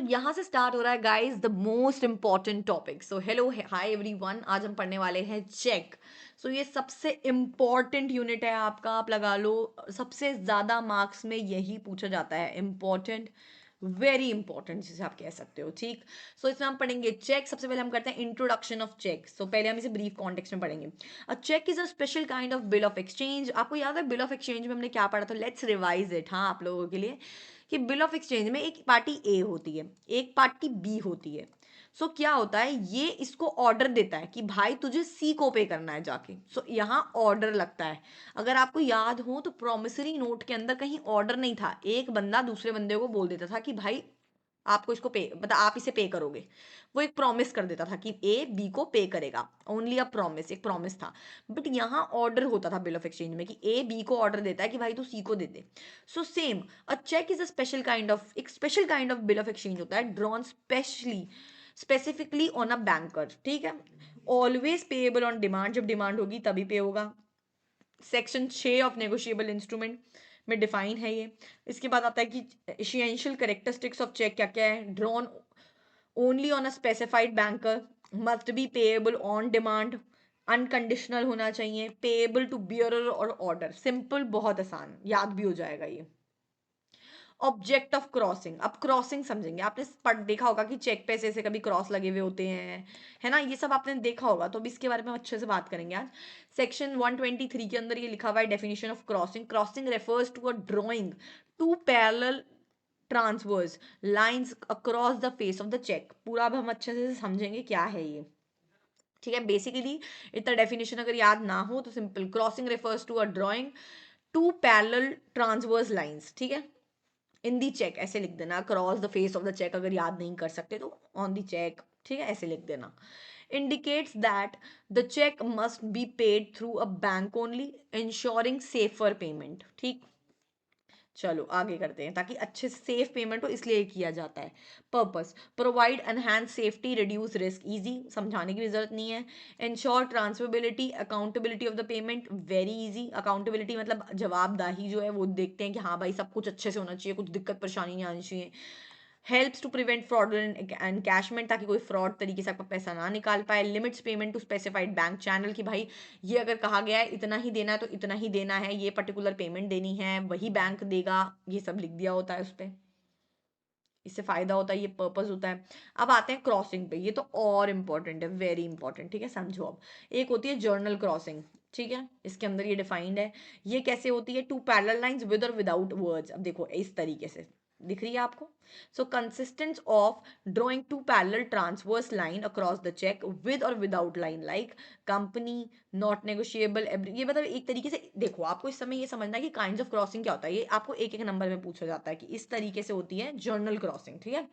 यहाँ से स्टार्ट हो रहा है guys the most important topic. So hello hi everyone, आज हम पढ़ने वाले हैं चेक। सो ये सबसे इम्पॉर्टेंट यूनिट है आपका, आप लगा लो सबसे ज़्यादा मार्क्स में यही पूछा जाता है, इम्पॉर्टेंट, वेरी इंपॉर्टेंट जिसे आप कह सकते हो। ठीक, सो इसमें हम पढ़ेंगे चेक। सबसे पहले हम करते हैं इंट्रोडक्शन ऑफ चेक। सो पहले हम इसे ब्रीफ कॉन्टेक्स्ट में पढ़ेंगे। A cheque is a special kind of bill of exchange. आपको याद है बिल ऑफ एक्सचेंज में हमने क्या पढ़ा था? लेट्स रिवाइज इट, हाँ, आप लोगों के लिए, कि बिल ऑफ एक्सचेंज में एक पार्टी ए होती है, एक पार्टी बी होती है। सो क्या होता है, ये इसको ऑर्डर देता है कि भाई तुझे सी को पे करना है जाके। सो यहाँ ऑर्डर लगता है। अगर आपको याद हो तो प्रोमिसरी नोट के अंदर कहीं ऑर्डर नहीं था, एक बंदा दूसरे बंदे को बोल देता था कि भाई आपको इसको पे, मतलब आप इसे पे करोगे। वो एक प्रॉमिस कर देता था कि ए बी को पे करेगा, ओनली अ प्रॉमिस, एक प्रॉमिस था। बट यहाँ ऑर्डर होता था बिल ऑफ एक्सचेंज में कि ए बी को ऑर्डर देता है कि भाई तू सी को दे दे। So same, a cheque is a special kind of, एक special kind of bill of exchange होता है, drawn specially specifically on a banker. ठीक है, ऑलवेज पेएबल ऑन डिमांड, जब डिमांड होगी तभी पे होगा। सेक्शन 6 ऑफ नेगोशिएबल इंस्ट्रूमेंट में डिफाइन है ये। इसके बाद आता है कि एशियंशियल करेक्टरिस्टिक्स ऑफ चेक क्या क्या है। Drawn only on a specified banker, must be payable on demand, unconditional होना चाहिए, पेएबल टू बियरर और ऑर्डर। सिंपल, बहुत आसान, याद भी हो जाएगा ये। ऑब्जेक्ट ऑफ क्रॉसिंग, अब क्रॉसिंग समझेंगे। आपने पढ़ देखा होगा कि चेक पे ऐसे कभी क्रॉस लगे हुए होते हैं, है ना, ये सब आपने देखा होगा। तो अब इसके बारे में हम अच्छे से बात करेंगे आज। सेक्शन 123 के अंदर ये लिखा हुआ है definition of crossing. Crossing refers to a drawing two parallel transverse lines across the face of the cheque. पूरा अब हम अच्छे से समझेंगे क्या है ये। ठीक है, बेसिकली इतना डेफिनेशन अगर याद ना हो तो simple, crossing refers to a drawing two parallel transverse lines. ठीक है, इन दी चेक ऐसे लिख देना, cross the face of the cheque अगर याद नहीं कर सकते तो ऑन दी चेक। ठीक है, ऐसे लिख देना। Indicates that the cheque must be paid through a bank only, ensuring safer payment. ठीक, चलो आगे करते हैं, ताकि अच्छे से सेफ पेमेंट हो इसलिए किया जाता है। Purpose, provide enhance safety, reduce risk. Easy, समझाने की भी जरूरत नहीं है। Ensure transferability, accountability of the payment, very easy. Accountability मतलब जवाबदाही जो है वो देखते हैं कि हाँ भाई सब कुछ अच्छे से होना चाहिए, कुछ दिक्कत परेशानी नहीं आनी चाहिए। Helps to prevent fraud and encashment, ताकि कोई फ्रॉड तरीके से आपका पैसा ना निकाल पाए। Limits payment to specified bank channel, कि भाई ये अगर कहा गया है इतना ही देना है तो इतना ही देना है, ये पर्टिकुलर पेमेंट देनी है, वही बैंक देगा, ये सब लिख दिया होता है उस पर। इससे फायदा होता है, ये पर्पस होता है। अब आते हैं क्रॉसिंग पे, ये तो और इंपॉर्टेंट है, वेरी इंपॉर्टेंट। ठीक है, समझो अब। एक होती है जर्नल क्रॉसिंग। ठीक है, इसके अंदर ये डिफाइंड है। ये कैसे होती है? टू पैरेलल लाइंस विद और विदाउट वर्ड्स। अब देखो इस तरीके से दिख रही है आपको। So consists of drawing two parallel transverse line across the cheque with और without line, like company, not negotiable. ये मतलब एक तरीके से देखो, आपको इस समय ये समझना है कि काइंड्स ऑफ क्रॉसिंग क्या होता है। ये आपको एक एक नंबर में पूछा जाता है कि इस तरीके से होती है जर्नल क्रॉसिंग। ठीक है,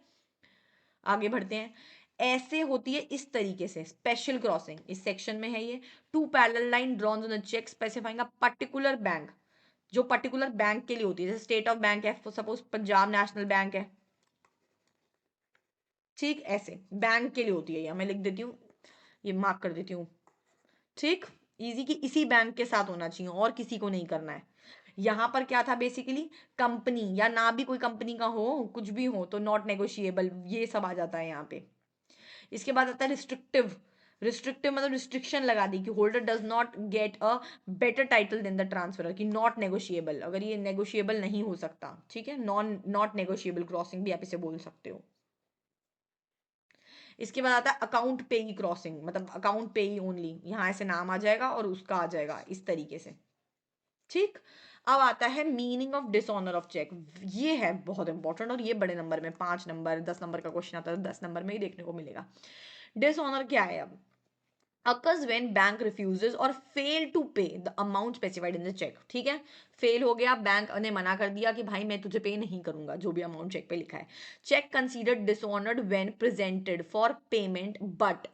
आगे बढ़ते हैं। ऐसे होती है इस तरीके से स्पेशल क्रॉसिंग, इस सेक्शन में है ये। Two parallel line drawn on the cheque specifying a particular bank, जो पर्टिकुलर बैंक के लिए होती है, जैसे स्टेट ऑफ बैंक है, सपोज पंजाब नेशनल बैंक है। ठीक, ऐसे बैंक के लिए होती है, या मैं लिख देती हूँ, ये मार्क कर देती हूँ। ठीक, इजी, की इसी बैंक के साथ होना चाहिए और किसी को नहीं करना है। यहाँ पर क्या था बेसिकली, कंपनी या ना भी कोई कंपनी का हो, कुछ भी हो तो नॉट नेगोशिएबल, ये सब आ जाता है यहाँ पे। इसके बाद आता है रिस्ट्रिक्टिव। रिस्ट्रिक्टिव मतलब रिस्ट्रिक्शन लगा दी कि holder does not get a better title than the transfer, कि नॉट नेगोशिएबल, अगर ये नेगोशिएबल नहीं हो सकता। ठीक है, नॉट नेगोशिएबल क्रॉसिंग भी आप इसे बोल सकते हो। इसके बाद आता है अकाउंट पेई क्रॉसिंग, मतलब अकाउंट पेई ओनली, यहाँ ऐसे नाम आ जाएगा और उसका आ जाएगा इस तरीके से। ठीक, अब आता है meaning of dishonour of cheque. ये है बहुत इंपॉर्टेंट, और ये बड़े नंबर में 5 नंबर 10 नंबर का क्वेश्चन आता है, 10 नंबर में ही देखने को मिलेगा। डिसऑनर क्या है? अब occurs when bank refuses or fail to pay the amount specified in the check। ठीक है, फेल हो गया, बैंक ने मना कर दिया कि भाई मैं तुझे पे नहीं करूंगा जो भी अमाउंट चेक पे लिखा है। Cheque considered dishonoured when presented for payment but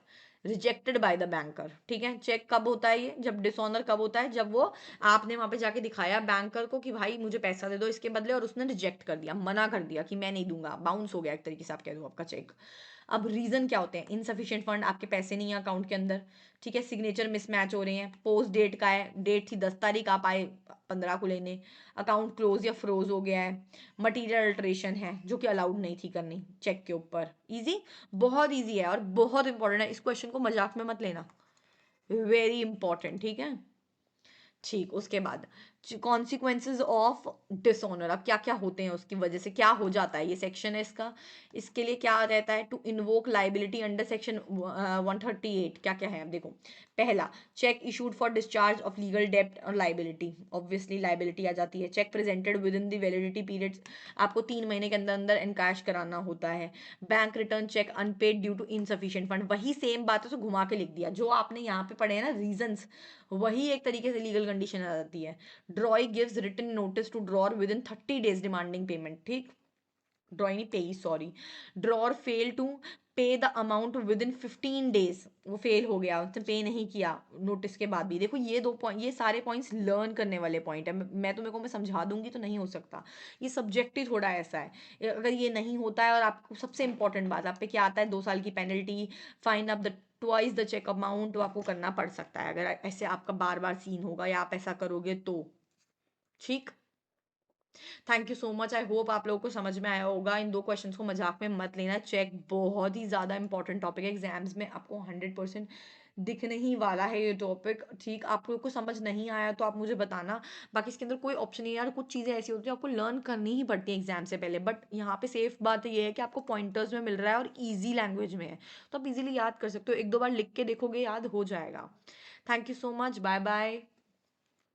rejected by the banker. ठीक है, चेक कब होता है ये, जब डिसऑनर कब होता है, जब वो आपने वहां पे जाके दिखाया बैंकर को कि भाई मुझे पैसा दे दो इसके बदले, और उसने रिजेक्ट कर दिया, मना कर दिया कि मैं नहीं दूंगा, बाउंस हो गया एक तरीके से आप कह दो आपका चेक। अब रीजन क्या होते हैं? इनसफिशिएंट फंड, आपके पैसे नहीं है अकाउंट के अंदर, ठीक है, सिग्नेचर मिसमैच हो रहे हैं, पोस्ट डेट का है, डेट थी 10 तारीख, आप आए 15 को लेने, अकाउंट क्लोज या फ्रोज हो गया है, मटीरियल अल्टरेशन है जो कि अलाउड नहीं थी करनी चेक के ऊपर। इजी, बहुत इजी है और बहुत इंपॉर्टेंट है, इस क्वेश्चन को मजाक में मत लेना, वेरी इंपॉर्टेंट, ठीक है। ठीक, उसके बाद कॉन्सिक्वेंसेज ऑफ डिसऑनर, अब क्या क्या होते हैं उसकी वजह से, क्या हो जाता है, ये सेक्शन है इसका। इसके लिए क्या रहता है, to invoke liability under section 138, क्या क्या है अब देखो। पहला, cheque issued for discharge of legal डेप्ट और लाइबिलिटी, ऑब्वियसली लाइबिलिटी आ जाती है। Cheque presented within the validity period, आपको 3 महीने के अंदर अंदर एनकैश कराना होता है। Bank return cheque unpaid due to insufficient fund, वही सेम बात है तो घुमा के लिख दिया, जो आपने यहाँ पे पढ़े हैं ना रीजंस, वही एक तरीके से लीगल कंडीशन आ जाती है। Drawee gives written notice to drawer within 30 days demanding payment, ठीक, ड्रॉई नहीं payee, sorry, drawer fail to pay the amount within 15 days, वो फेल हो गया, उसने पे नहीं किया नोटिस के बाद भी। देखो ये 2 पॉइंट, ये सारे पॉइंट्स लर्न करने वाले पॉइंट है, मैं तुम्हें को मैं समझा दूंगी तो नहीं हो सकता, ये सब्जेक्टिव थोड़ा ऐसा है। अगर ये नहीं होता है और आपको सबसे इंपॉर्टेंट बात, आप पे क्या आता है, 2 साल की penalty, fine up the twice the cheque amount, तो आपको करना पड़ सकता है अगर ऐसे आपका बार बार सीन होगा या आप ऐसा करोगे तो। ठीक, thank you so much, I hope आप लोगों को समझ में आया होगा। इन 2 क्वेश्चंस को मजाक में मत लेना, चेक बहुत ही ज़्यादा इंपॉर्टेंट टॉपिक है, एग्जाम्स में आपको 100% दिखने ही वाला है ये टॉपिक। ठीक, आप लोगों को समझ नहीं आया तो आप मुझे बताना, बाकी इसके अंदर कोई ऑप्शन नहीं है यार, कुछ चीज़ें ऐसी होती है आपको लर्न करनी ही पड़ती है एग्जाम से पहले, बट यहाँ पे सेफ बात ये है कि आपको पॉइंटर्स में मिल रहा है और ईजी लैंग्वेज में है, तो आप इजीली याद कर सकते हो, 1-2 बार लिख के देखोगे याद हो जाएगा। Thank you so much, bye bye,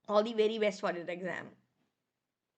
all the very best for your exam.